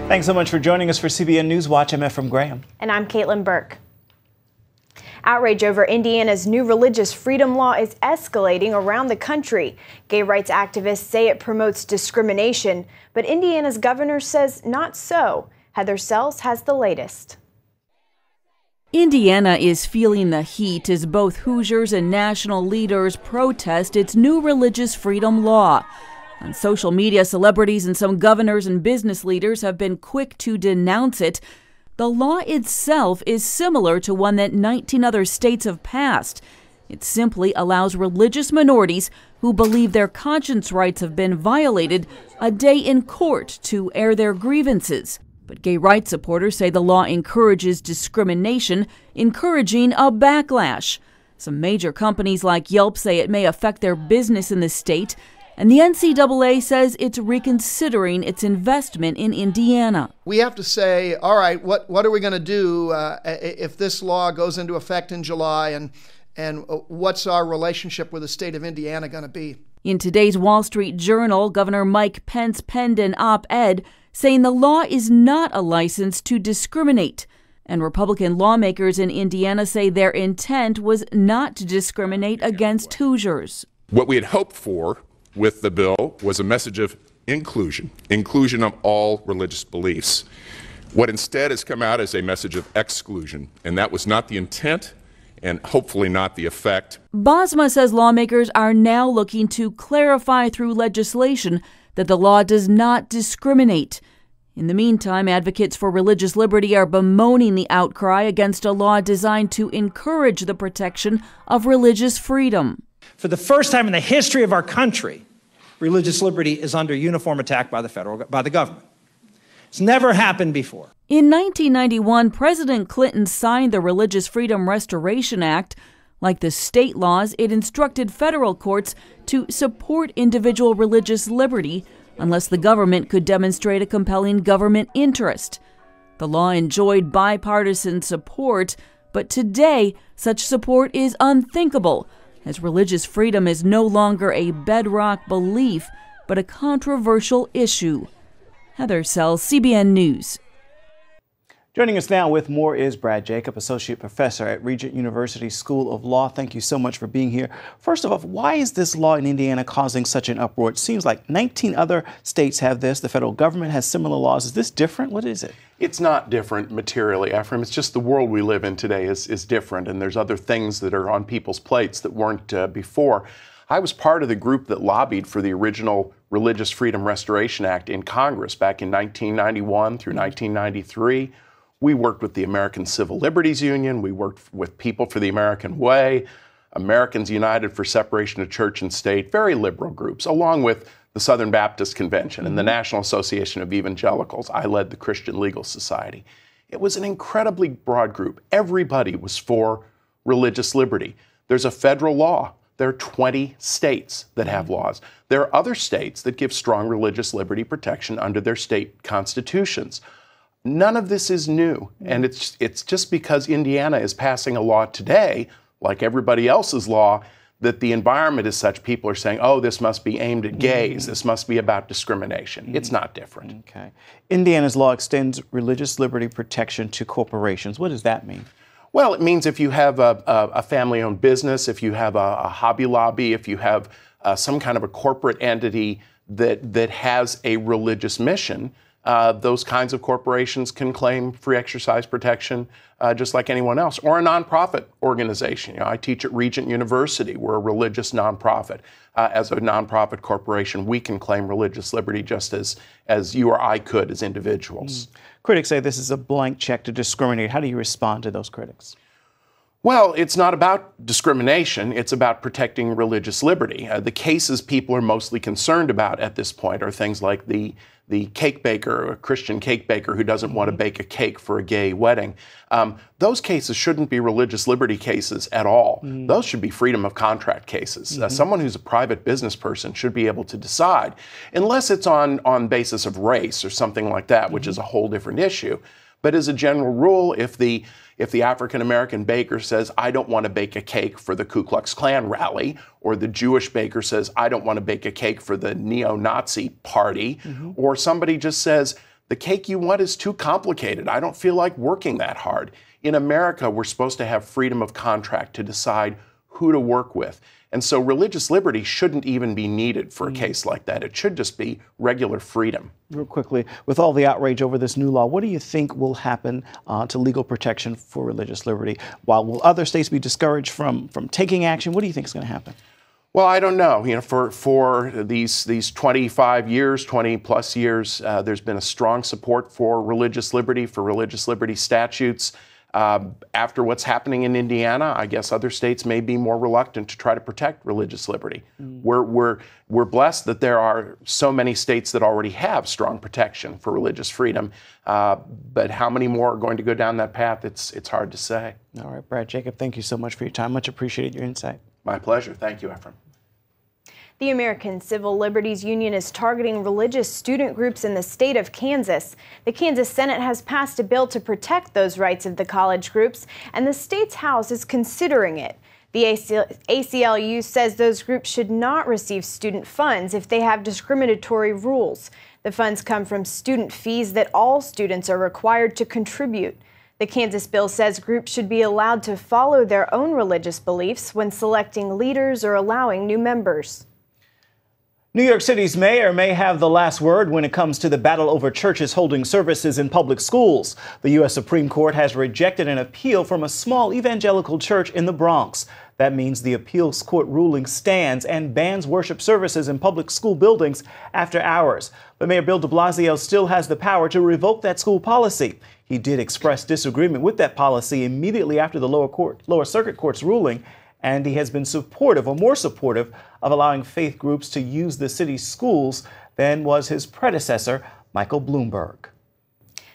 Thanks so much for joining us for CBN NewsWatch. I'm Ephraim Graham. And I'm Caitlin Burke. Outrage over Indiana's new religious freedom law is escalating around the country. Gay rights activists say it promotes discrimination, but Indiana's governor says not so. Heather Sells has the latest. Indiana is feeling the heat as both Hoosiers and national leaders protest its new religious freedom law. On social media, celebrities and some governors and business leaders have been quick to denounce it. The law itself is similar to one that 19 other states have passed. It simply allows religious minorities who believe their conscience rights have been violated a day in court to air their grievances. But gay rights supporters say the law encourages discrimination, encouraging a backlash. Some major companies like Yelp say it may affect their business in the state, and the NCAA says it's reconsidering its investment in Indiana. We have to say, all right, what are we going to do if this law goes into effect in July, and what's our relationship with the state of Indiana going to be? In today's Wall Street Journal, Governor Mike Pence penned an op-ed saying the law is not a license to discriminate. And Republican lawmakers in Indiana say their intent was not to discriminate against Hoosiers. What we had hoped for with the bill was a message of inclusion of all religious beliefs. What instead has come out is a message of exclusion, and that was not the intent and hopefully not the effect. Bosma says lawmakers are now looking to clarify through legislation that the law does not discriminate. In the meantime, advocates for religious liberty are bemoaning the outcry against a law designed to encourage the protection of religious freedom. For the first time in the history of our country, religious liberty is under uniform attack by the government. It's never happened before. In 1991, President Clinton signed the Religious Freedom Restoration Act. Like the state laws, it instructed federal courts to support individual religious liberty unless the government could demonstrate a compelling government interest. The law enjoyed bipartisan support, but today such support is unthinkable, as religious freedom is no longer a bedrock belief, but a controversial issue. Heather Sells, CBN News. Joining us now with more is Brad Jacob, Associate Professor at Regent University School of Law. Thank you so much for being here. First of all, why is this law in Indiana causing such an uproar? It seems like 19 other states have this. The federal government has similar laws. Is this different? What is it? It's not different materially, Ephraim. It's just the world we live in today is different, and there's other things that are on people's plates that weren't before. I was part of the group that lobbied for the original Religious Freedom Restoration Act in Congress back in 1991 through 1993. We worked with the American Civil Liberties Union. We worked with People for the American Way, Americans United for Separation of Church and State, very liberal groups, along with the Southern Baptist Convention and the National Association of Evangelicals. I led the Christian Legal Society. It was an incredibly broad group. Everybody was for religious liberty. There's a federal law. There are 20 states that have laws. There are other states that give strong religious liberty protection under their state constitutions. None of this is new, and it's just because Indiana is passing a law today, like everybody else's law, that the environment is such people are saying, oh, this must be aimed at gays, this must be about discrimination. It's not different. Okay. Indiana's law extends religious liberty protection to corporations. What does that mean? Well, it means if you have a family-owned business, if you have a Hobby Lobby, if you have some kind of a corporate entity that has a religious mission, those kinds of corporations can claim free exercise protection just like anyone else, or a nonprofit organization. You know, I teach at Regent University. We're a religious nonprofit. As a nonprofit corporation, we can claim religious liberty just as you or I could as individuals. Critics say this is a blank check to discriminate. How do you respond to those critics? Well, it's not about discrimination. It's about protecting religious liberty. The cases people are mostly concerned about at this point are things like the cake baker, a Christian cake baker who doesn't want to bake a cake for a gay wedding. Those cases shouldn't be religious liberty cases at all. Those should be freedom of contract cases. Someone who's a private business person should be able to decide, unless it's on basis of race or something like that, which is a whole different issue. But as a general rule, if the African-American baker says, I don't want to bake a cake for the Ku Klux Klan rally, or the Jewish baker says, I don't want to bake a cake for the neo-Nazi party, or somebody just says, the cake you want is too complicated. I don't feel like working that hard. In America, we're supposed to have freedom of contract to decide who to work with. And so religious liberty shouldn't even be needed for a case like that. It should just be regular freedom. Real quickly, with all the outrage over this new law, what do you think will happen to legal protection for religious liberty? While will other states be discouraged from taking action? What do you think is going to happen? Well, I don't know. You know, for these 25 years, 20 plus years, there's been a strong support for religious liberty statutes. After what's happening in Indiana, I guess other states may be more reluctant to try to protect religious liberty. We're blessed that there are so many states that already have strong protection for religious freedom, but how many more are going to go down that path? It's hard to say. All right, Brad Jacob, thank you so much for your time. Much appreciated your insight. My pleasure. Thank you, Ephraim. The American Civil Liberties Union is targeting religious student groups in the state of Kansas. The Kansas Senate has passed a bill to protect those rights of the college groups, and the state's House is considering it. The ACLU says those groups should not receive student funds if they have discriminatory rules. The funds come from student fees that all students are required to contribute. The Kansas bill says groups should be allowed to follow their own religious beliefs when selecting leaders or allowing new members. New York City's mayor may have the last word when it comes to the battle over churches holding services in public schools. The U.S. Supreme Court has rejected an appeal from a small evangelical church in the Bronx. That means the appeals court ruling stands and bans worship services in public school buildings after hours. But Mayor Bill de Blasio still has the power to revoke that school policy. He did express disagreement with that policy immediately after the lower circuit court's ruling, and he has been supportive, or more supportive, of allowing faith groups to use the city's schools than was his predecessor, Michael Bloomberg.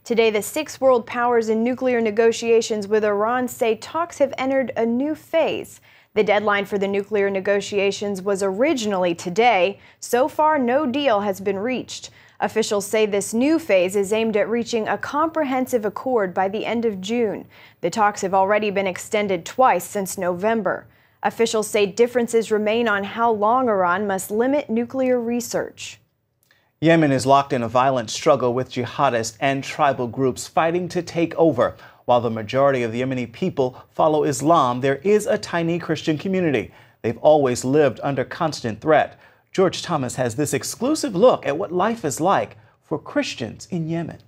Today, the 6 world powers in nuclear negotiations with Iran say talks have entered a new phase. The deadline for the nuclear negotiations was originally today. So far, no deal has been reached. Officials say this new phase is aimed at reaching a comprehensive accord by the end of June. The talks have already been extended twice since November. Officials say differences remain on how long Iran must limit nuclear research. Yemen is locked in a violent struggle with jihadists and tribal groups fighting to take over. While the majority of the Yemeni people follow Islam, there is a tiny Christian community. They've always lived under constant threat. George Thomas has this exclusive look at what life is like for Christians in Yemen.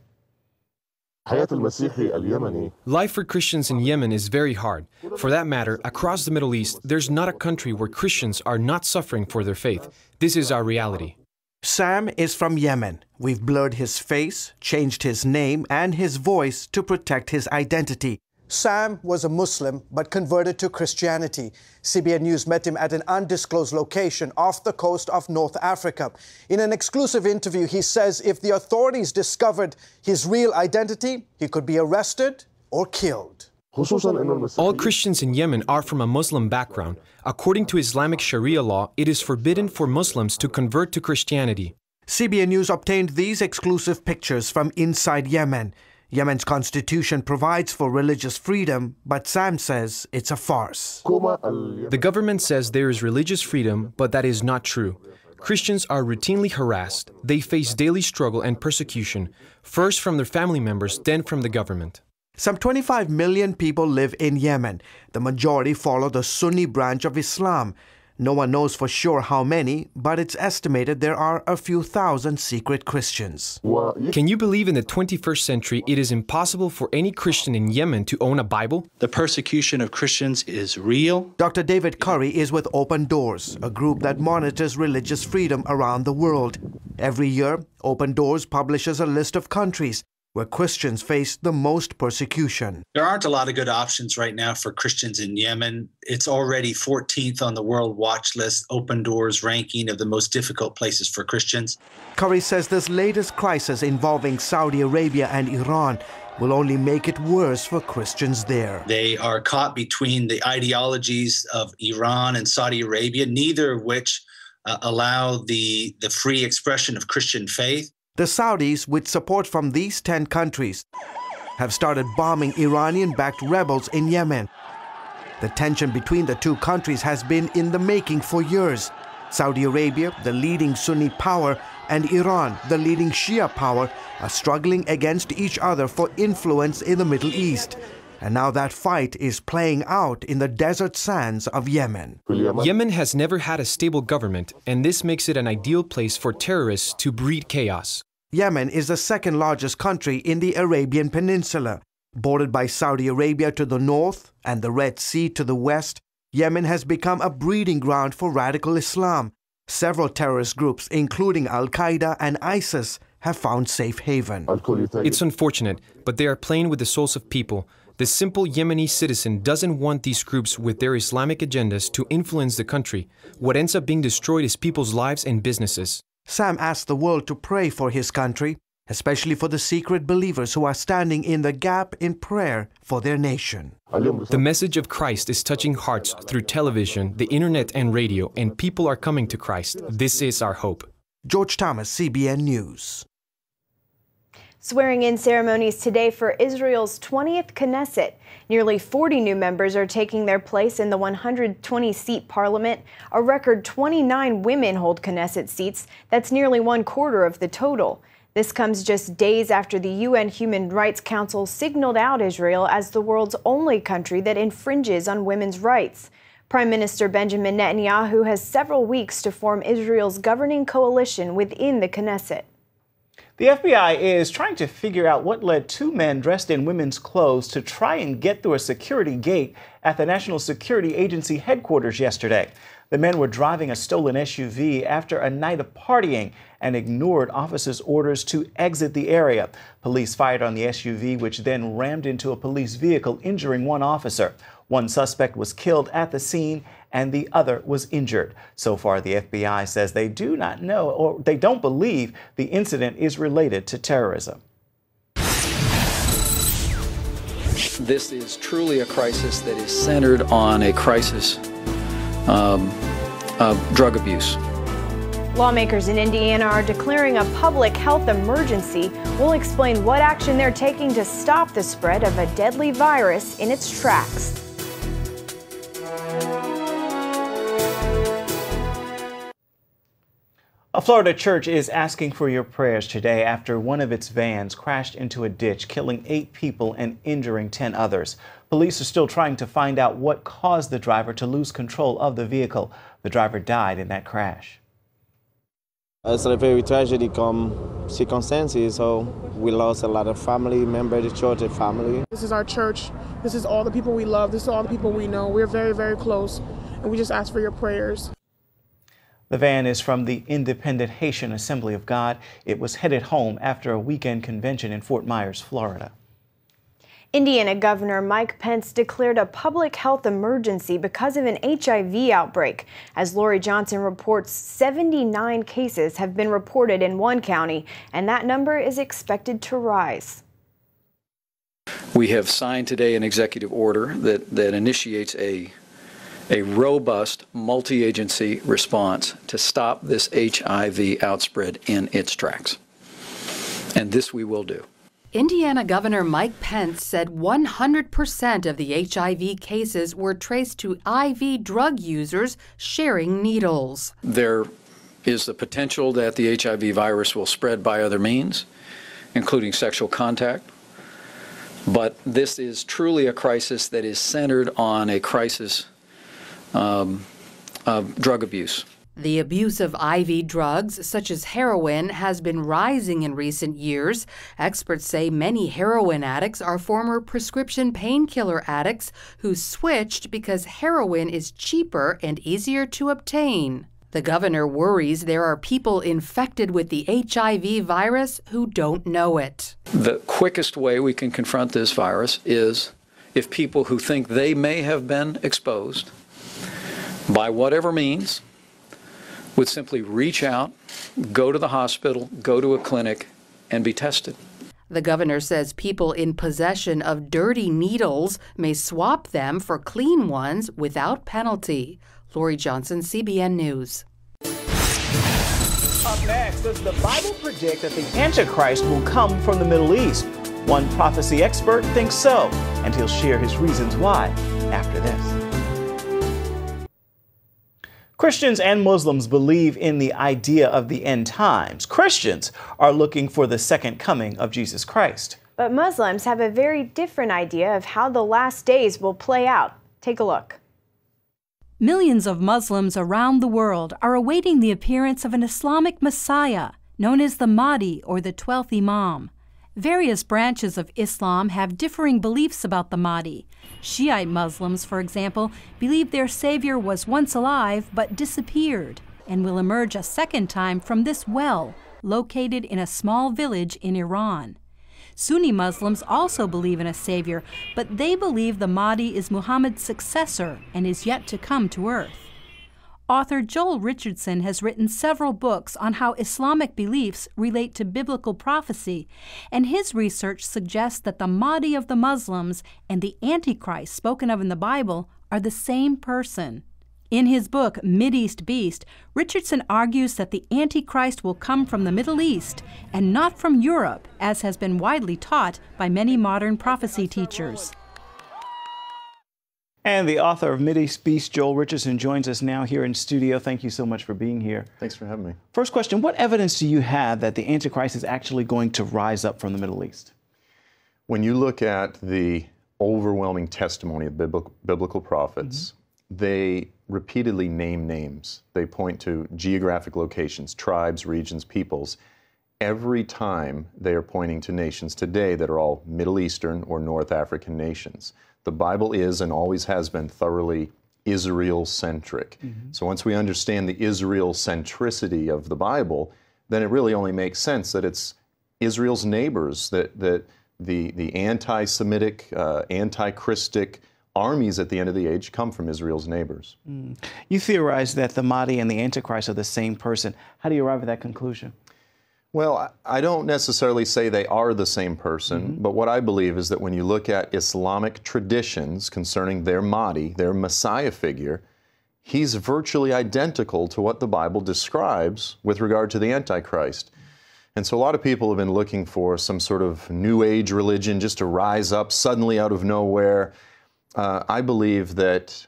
Life for Christians in Yemen is very hard. For that matter, across the Middle East, there's not a country where Christians are not suffering for their faith. This is our reality. Sam is from Yemen. We've blurred his face, changed his name and his voice to protect his identity. Sam was a Muslim but converted to Christianity. CBN News met him at an undisclosed location off the coast of North Africa. In an exclusive interview, he says if the authorities discovered his real identity, he could be arrested or killed. All Christians in Yemen are from a Muslim background. According to Islamic Sharia law, it is forbidden for Muslims to convert to Christianity. CBN News obtained these exclusive pictures from inside Yemen. Yemen's constitution provides for religious freedom, but Sam says it's a farce. The government says there is religious freedom, but that is not true. Christians are routinely harassed. They face daily struggle and persecution, first from their family members, then from the government. Some 25 million people live in Yemen. The majority follow the Sunni branch of Islam. No one knows for sure how many, but it's estimated there are a few thousand secret Christians. Can you believe in the 21st century it is impossible for any Christian in Yemen to own a Bible? The persecution of Christians is real. Dr. David Curry is with Open Doors, a group that monitors religious freedom around the world. Every year, Open Doors publishes a list of countries where Christians face the most persecution. There aren't a lot of good options right now for Christians in Yemen. It's already 14th on the World Watch List, Open Doors ranking of the most difficult places for Christians. Curry says this latest crisis involving Saudi Arabia and Iran will only make it worse for Christians there. They are caught between the ideologies of Iran and Saudi Arabia, neither of which allow the free expression of Christian faith. The Saudis, with support from these 10 countries, have started bombing Iranian-backed rebels in Yemen. The tension between the two countries has been in the making for years. Saudi Arabia, the leading Sunni power, and Iran, the leading Shia power, are struggling against each other for influence in the Middle East. And now that fight is playing out in the desert sands of Yemen. Yemen has never had a stable government, and this makes it an ideal place for terrorists to breed chaos. Yemen is the second largest country in the Arabian Peninsula. Bordered by Saudi Arabia to the north and the Red Sea to the west, Yemen has become a breeding ground for radical Islam. Several terrorist groups, including Al-Qaeda and ISIS, have found safe haven. It's unfortunate, but they are playing with the souls of people. The simple Yemeni citizen doesn't want these groups with their Islamic agendas to influence the country. What ends up being destroyed is people's lives and businesses. Sam asked the world to pray for his country, especially for the secret believers who are standing in the gap in prayer for their nation. The message of Christ is touching hearts through television, the internet and radio, and people are coming to Christ. This is our hope. George Thomas, CBN News. Swearing-in ceremonies today for Israel's 20th Knesset. Nearly 40 new members are taking their place in the 120-seat parliament. A record 29 women hold Knesset seats. That's nearly 1/4 of the total. This comes just days after the UN Human Rights Council signaled out Israel as the world's only country that infringes on women's rights. Prime Minister Benjamin Netanyahu has several weeks to form Israel's governing coalition within the Knesset. The FBI is trying to figure out what led two men dressed in women's clothes to try and get through a security gate at the National Security Agency headquarters yesterday. The men were driving a stolen SUV after a night of partying and ignored officers' orders to exit the area. Police fired on the SUV, which then rammed into a police vehicle, injuring one officer. One suspect was killed at the scene and the other was injured. So far, the FBI says they do not know, or they don't believe, the incident is related to terrorism. This is truly a crisis that is centered on a crisis of drug abuse. Lawmakers in Indiana are declaring a public health emergency. We'll explain what action they're taking to stop the spread of a deadly virus in its tracks. A Florida church is asking for your prayers today after one of its vans crashed into a ditch, killing 8 people and injuring 10 others. Police are still trying to find out what caused the driver to lose control of the vehicle. The driver died in that crash. It's a very tragedy circumstances, so we lost a lot of family members, the church and family. This is our church. This is all the people we love. This is all the people we know. We're very, very close, and we just ask for your prayers. The van is from the Independent Haitian Assembly of God. It was headed home after a weekend convention in Fort Myers, Florida. Indiana Governor Mike Pence declared a public health emergency because of an HIV outbreak. As Lori Johnson reports, 79 cases have been reported in one county, and that number is expected to rise. We have signed today an executive order that initiates a robust multi-agency response to stop this HIV outspread in its tracks. And this we will do. Indiana Governor Mike Pence said 100% of the HIV cases were traced to IV drug users sharing needles. There is the potential that the HIV virus will spread by other means, including sexual contact. But this is truly a crisis that is centered on a crisis of drug abuse. The abuse of IV drugs, such as heroin, has been rising in recent years. Experts say many heroin addicts are former prescription painkiller addicts who switched because heroin is cheaper and easier to obtain. The governor worries there are people infected with the HIV virus who don't know it. The quickest way we can confront this virus is if people who think they may have been exposed by whatever means would simply reach out, go to the hospital, go to a clinic, and be tested. The governor says people in possession of dirty needles may swap them for clean ones without penalty. Lori Johnson, CBN News. Up next, does the Bible predict that the Antichrist will come from the Middle East? One prophecy expert thinks so, and he'll share his reasons why after this. Christians and Muslims believe in the idea of the end times. Christians are looking for the second coming of Jesus Christ. But Muslims have a very different idea of how the last days will play out. Take a look. Millions of Muslims around the world are awaiting the appearance of an Islamic Messiah known as the Mahdi or the 12th Imam. Various branches of Islam have differing beliefs about the Mahdi. Shiite Muslims, for example, believe their savior was once alive but disappeared and will emerge a second time from this well located in a small village in Iran. Sunni Muslims also believe in a savior, but they believe the Mahdi is Muhammad's successor and is yet to come to earth. Author Joel Richardson has written several books on how Islamic beliefs relate to biblical prophecy, and his research suggests that the Mahdi of the Muslims and the Antichrist spoken of in the Bible are the same person. In his book, Mideast Beast, Richardson argues that the Antichrist will come from the Middle East and not from Europe, as has been widely taught by many modern prophecy teachers. And the author of Mideast Beast, Joel Richardson, joins us now here in studio. Thank you so much for being here. Thanks for having me. First question, what evidence do you have that the Antichrist is actually going to rise up from the Middle East? When you look at the overwhelming testimony of biblical prophets, they repeatedly name names. They point to geographic locations, tribes, regions, peoples. Every time they are pointing to nations today that are all Middle Eastern or North African nations. The Bible is and always has been thoroughly Israel-centric. So once we understand the Israel-centricity of the Bible, then it really only makes sense that it's Israel's neighbors, that the anti-Semitic, anti-Christic armies at the end of the age come from Israel's neighbors. You theorize that the Mahdi and the Antichrist are the same person. How do you arrive at that conclusion? Well, I don't necessarily say they are the same person, but what I believe is that when you look at Islamic traditions concerning their Mahdi, their Messiah figure, he's virtually identical to what the Bible describes with regard to the Antichrist. And so a lot of people have been looking for some sort of New Age religion just to rise up suddenly out of nowhere. I believe that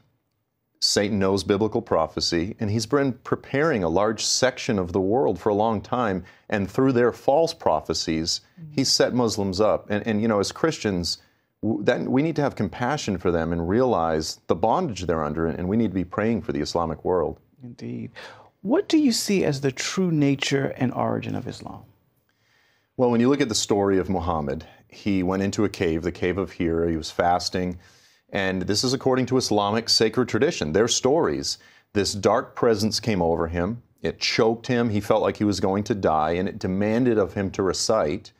Satan knows biblical prophecy, and he's been preparing a large section of the world for a long time, and through their false prophecies, he's set Muslims up. And you know, as Christians, we need to have compassion for them and realize the bondage they're under, and we need to be praying for the Islamic world. Indeed. What do you see as the true nature and origin of Islam? Well, when you look at the story of Muhammad, he went into a cave, the cave of Hira, he was fasting. And this is according to Islamic sacred tradition, their stories. This dark presence came over him. It choked him. He felt like he was going to die, and it demanded of him to recite.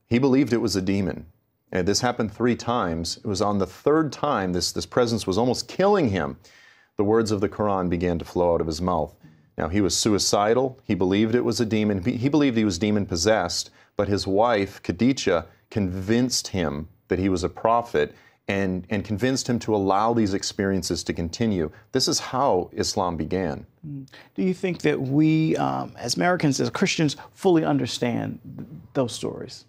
He believed it was a demon. And this happened 3 times. It was on the 3rd time this presence was almost killing him. The words of the Quran began to flow out of his mouth. Now, he was suicidal. He believed it was a demon. He believed he was demon-possessed, but his wife, Khadijah, convinced him that he was a prophet, and convinced him to allow these experiences to continue. This is how Islam began. Do you think that we, as Americans, as Christians, fully understand those stories?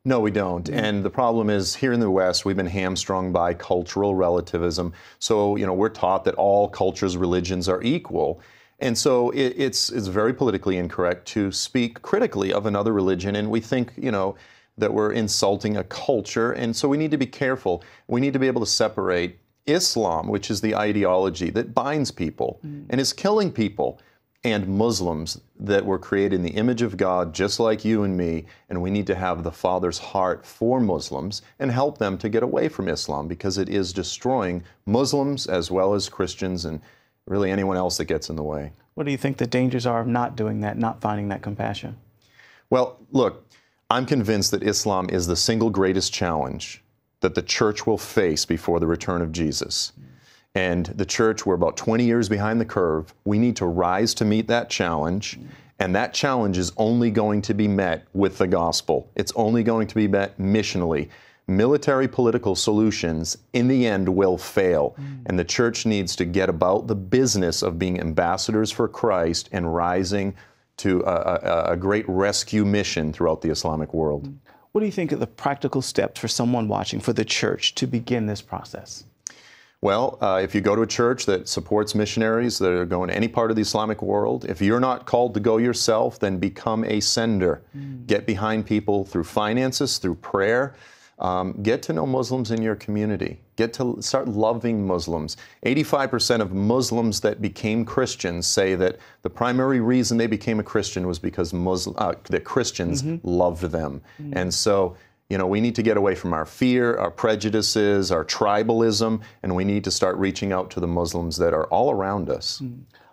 No, we don't. And the problem is, here in the West, we've been hamstrung by cultural relativism. So, you know, we're taught that all cultures, religions are equal. And so it's very politically incorrect to speak critically of another religion. And we think, you know, that we're insulting a culture, and so we need to be careful. We need to be able to separate Islam, which is the ideology that binds people and is killing people, and Muslims that were created in the image of God, just like you and me, and we need to have the Father's heart for Muslims and help them to get away from Islam, because it is destroying Muslims as well as Christians and really anyone else that gets in the way. What do you think the dangers are of not doing that, not finding that compassion? Well, look, I'm convinced that Islam is the single greatest challenge that the church will face before the return of Jesus. And the church, we're about 20 years behind the curve. We need to rise to meet that challenge, and that challenge is only going to be met with the gospel. It's only going to be met missionally. Military political solutions, in the end, will fail. And the church needs to get about the business of being ambassadors for Christ and rising to a great rescue mission throughout the Islamic world. What do you think are the practical steps for someone watching, for the church, to begin this process? Well, if you go to a church that supports missionaries that are going to any part of the Islamic world, if you're not called to go yourself, then become a sender. Get behind people through finances, through prayer. Get to know Muslims in your community. Get to start loving Muslims. 85% of Muslims that became Christians say that the primary reason they became a Christian was because that Christians loved them. And so, you know, we need to get away from our fear, our prejudices, our tribalism, and we need to start reaching out to the Muslims that are all around us.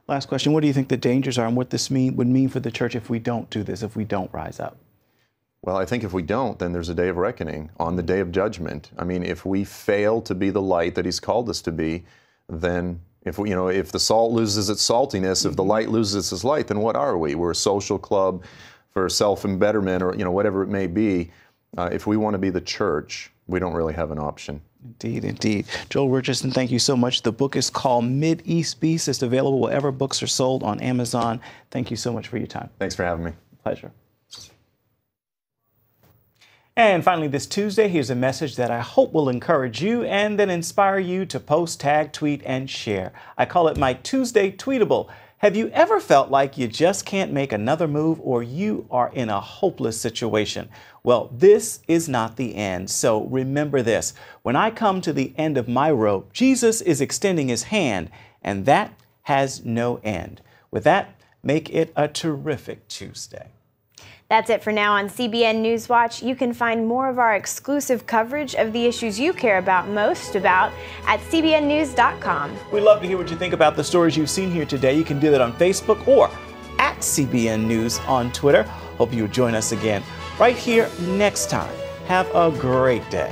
Last question. What do you think the dangers are and what this would mean for the church if we don't do this, if we don't rise up? Well, I think if we don't, then there's a day of reckoning on the day of judgment. I mean, if we fail to be the light that He's called us to be, then if we, if the salt loses its saltiness, if the light loses its light, then what are we? We're a social club for self-embetterment, or whatever it may be. If we want to be the church, we don't really have an option. Indeed, indeed. Joel Richardson, thank you so much. The book is called Mideast Beast. It's available wherever books are sold on Amazon. Thank you so much for your time. Thanks for having me. Pleasure. And finally, this Tuesday, here's a message that I hope will encourage you and then inspire you to post, tag, tweet, and share. I call it my Tuesday Tweetable. Have you ever felt like you just can't make another move or you are in a hopeless situation? Well, this is not the end. So remember this. When I come to the end of my rope, Jesus is extending His hand, and that has no end. With that, make it a terrific Tuesday. That's it for now on CBN NewsWatch. You can find more of our exclusive coverage of the issues you care about most at cbnnews.com. We'd love to hear what you think about the stories you've seen here today. You can do that on Facebook or at CBN News on Twitter. Hope you'll join us again right here next time. Have a great day.